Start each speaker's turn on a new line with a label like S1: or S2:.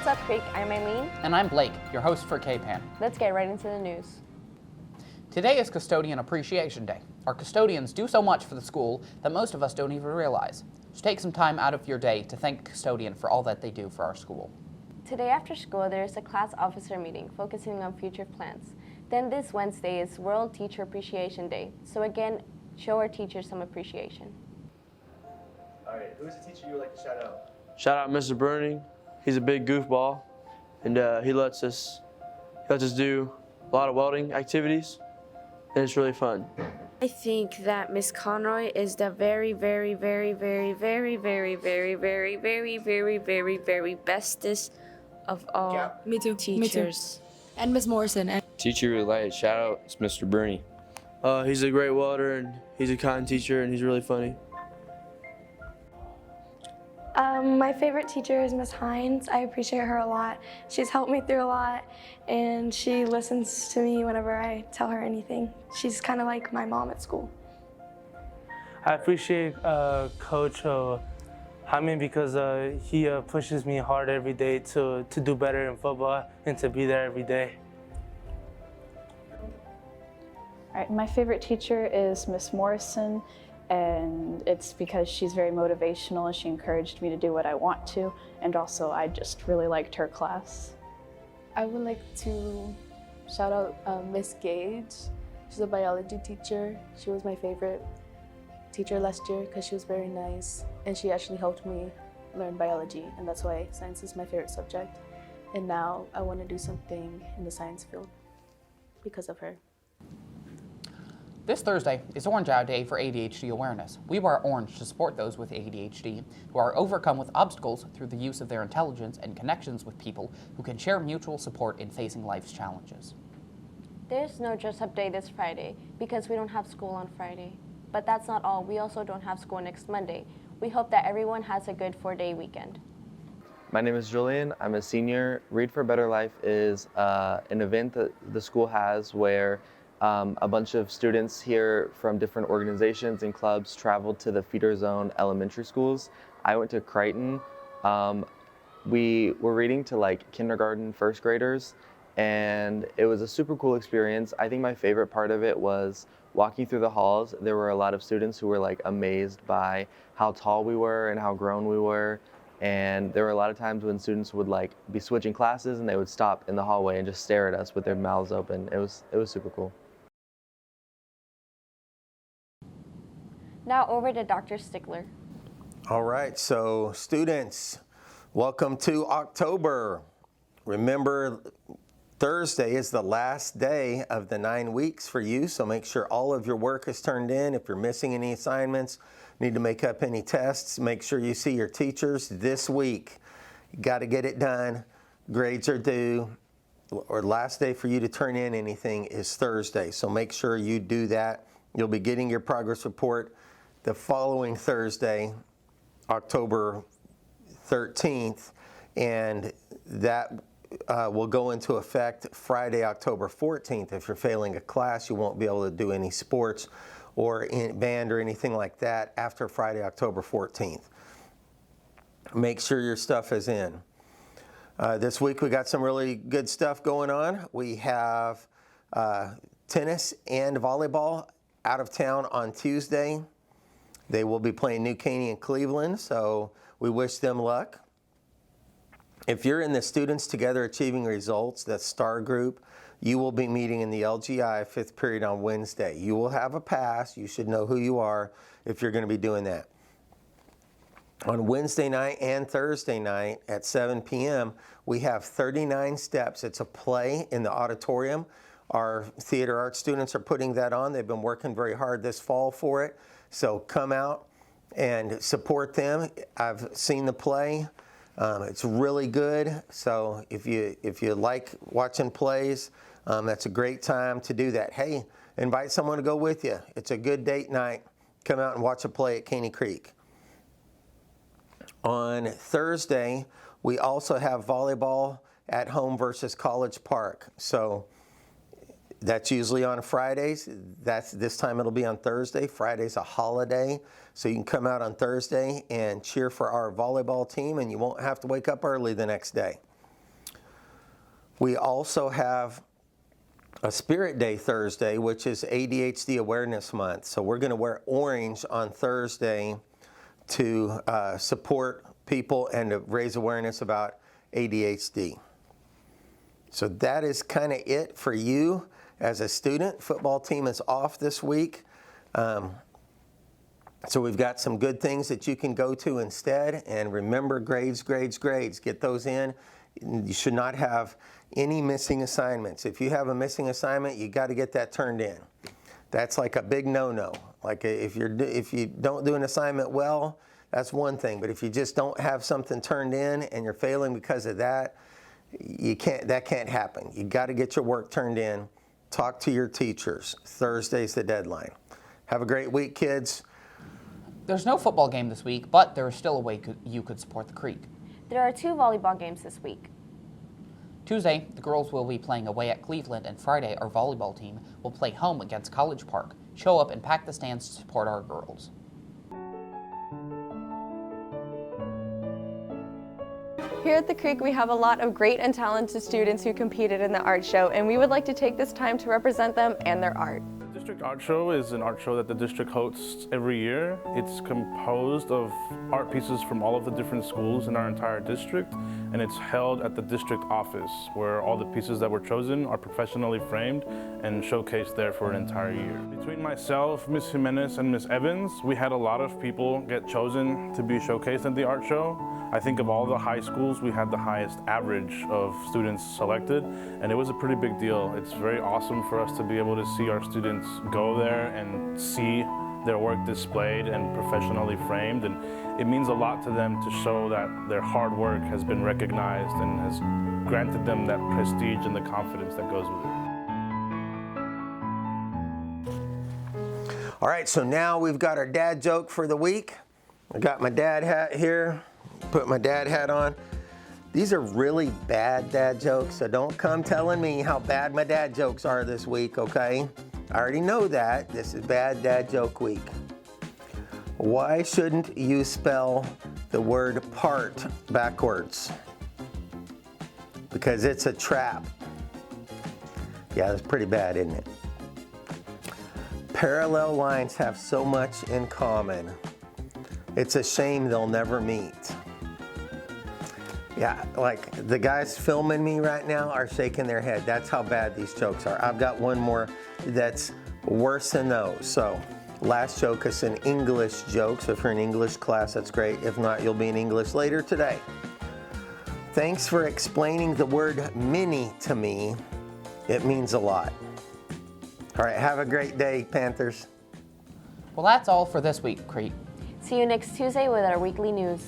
S1: What's up, Creek? I'm Eileen.
S2: And I'm Blake, your host for KPAN.
S1: Let's get right into the news.
S2: Today is Custodian Appreciation Day. Our custodians do so much for the school that most of us don't even realize. So take some time out of your day to thank a custodian for all that they do for our school.
S1: Today after school, there is a class officer meeting focusing on future plans. Then this Wednesday is World Teacher Appreciation Day. So again, show our teachers some appreciation.
S3: All right, who's the teacher you would like to shout out?
S4: Shout out Mr. Burning. He's a big goofball, and he lets us do a lot of welding activities, and it's really fun.
S5: I think that Miss Conroy is the very bestest of all
S6: Me too.
S5: teachers.
S6: And Miss Morrison.
S7: Teacher we like, shout out, is Mr. Bernie.
S4: He's a great welder, and he's a kind teacher, and he's really funny.
S8: My favorite teacher is Miss Hines. I appreciate her a lot. She's helped me through a lot, and she listens to me whenever I tell her anything. She's kind of like my mom at school.
S9: I appreciate Coach Hyman because he pushes me hard every day to do better in football and to be there every day.
S10: All right, my favorite teacher is Miss Morrison, and it's because she's very motivational and she encouraged me to do what I want to, and also I just really liked her class.
S11: I would like to shout out Miss Gage. She's a biology teacher. She was my favorite teacher last year because she was very nice, and she actually helped me learn biology, and that's why science is my favorite subject. And now I want to do something in the science field because of her.
S2: This Thursday is Orange Out Day for ADHD awareness. We wear orange to support those with ADHD who are overcome with obstacles through the use of their intelligence and connections with people who can share mutual support in facing life's challenges.
S1: There's no Dress Up Day this Friday because we don't have school on Friday. But that's not all. We also don't have school next Monday. We hope that everyone has a good 4-day weekend.
S3: My name is Julian. I'm a senior. Read for a Better Life is an event that the school has where a bunch of students here from different organizations and clubs traveled to the feeder zone elementary schools. I went to Crichton. We were reading to like kindergarten, first graders, and it was a super cool experience. I think my favorite part of it was walking through the halls. There were a lot of students who were like amazed by how tall we were and how grown we were. And there were a lot of times when students would like be switching classes and they would stop in the hallway and just stare at us with their mouths open. It was super cool.
S1: Now over to Dr. Stickler.
S12: All right, so students, welcome to October. Remember, Thursday is the last day of the 9 weeks for you, so make sure all of your work is turned in. If you're missing any assignments, need to make up any tests, make sure you see your teachers this week. You got to get it done. Grades are due, or last day for you to turn in anything is Thursday, so make sure you do that. You'll be getting your progress report the following Thursday, October 13th, and that will go into effect Friday, October 14th. If you're failing a class, you won't be able to do any sports or in band or anything like that after Friday, October 14th. Make sure your stuff is in. This week we got some really good stuff going on. We have tennis and volleyball out of town on Tuesday. They will be playing New Caney and Cleveland, so we wish them luck. If you're in the Students Together Achieving Results, that STAR group, you will be meeting in the LGI 5th period on Wednesday. You will have a pass. You should know who you are if you're going to be doing that. On Wednesday night and Thursday night at 7 p.m., we have 39 Steps. It's a play in the auditorium. Our theater arts students are putting that on. They've been working very hard this fall for it. So come out and support them. I've seen the play. It's really good. So if you like watching plays, that's a great time to do that. Hey, invite someone to go with you. It's a good date night. Come out and watch a play at Caney Creek. On Thursday, we also have volleyball at home versus College Park. So that's usually on Fridays. This time it'll be on Thursday. Friday's a holiday, so you can come out on Thursday and cheer for our volleyball team, and you won't have to wake up early the next day. We also have a Spirit Day Thursday, which is ADHD Awareness Month. So we're going to wear orange on Thursday to support people and to raise awareness about ADHD. So that is kind of it for you as a student. Football team is off this week. So we've got some good things that you can go to instead. And remember, grades, grades, grades. Get those in. You should not have any missing assignments. If you have a missing assignment, you got to get that turned in. That's like a big no-no. Like if you don't do an assignment well, that's one thing. But if you just don't have something turned in and you're failing because of that, that can't happen. You got to get your work turned in. Talk to your teachers. Thursday's the deadline. Have a great week, kids.
S2: There's no football game this week, but there is still a way you could support the Creek.
S1: There are 2 volleyball games this week.
S2: Tuesday, the girls will be playing away at Cleveland, and Friday, our volleyball team will play home against College Park. Show up and pack the stands to support our girls.
S6: Here at the Creek, we have a lot of great and talented students who competed in the art show, and we would like to take this time to represent them and their art.
S13: The District Art Show is an art show that the district hosts every year. It's composed of art pieces from all of the different schools in our entire district, and it's held at the district office, where all the pieces that were chosen are professionally framed and showcased there for an entire year. Between myself, Ms. Jimenez, and Ms. Evans, we had a lot of people get chosen to be showcased at the art show. I think of all the high schools, we had the highest average of students selected, and it was a pretty big deal. It's very awesome for us to be able to see our students go there and see their work displayed and professionally framed, and it means a lot to them to show that their hard work has been recognized and has granted them that prestige and the confidence that goes with it.
S12: All right, so now we've got our dad joke for the week. I got my dad hat here. Put my dad hat on. These are really bad dad jokes, so don't come telling me how bad my dad jokes are this week, okay? I already know that. This is bad dad joke week. Why shouldn't you spell the word part backwards? Because it's a trap. Yeah, that's pretty bad, isn't it? Parallel lines have so much in common. It's a shame they'll never meet. Yeah, like the guys filming me right now are shaking their head. That's how bad these jokes are. I've got one more that's worse than those. So last joke is an English joke. So if you're in English class, that's great. If not, you'll be in English later today. Thanks for explaining the word mini to me. It means a lot. All right, have a great day, Panthers.
S2: Well, that's all for this week, Creek.
S1: See you next Tuesday with our weekly news.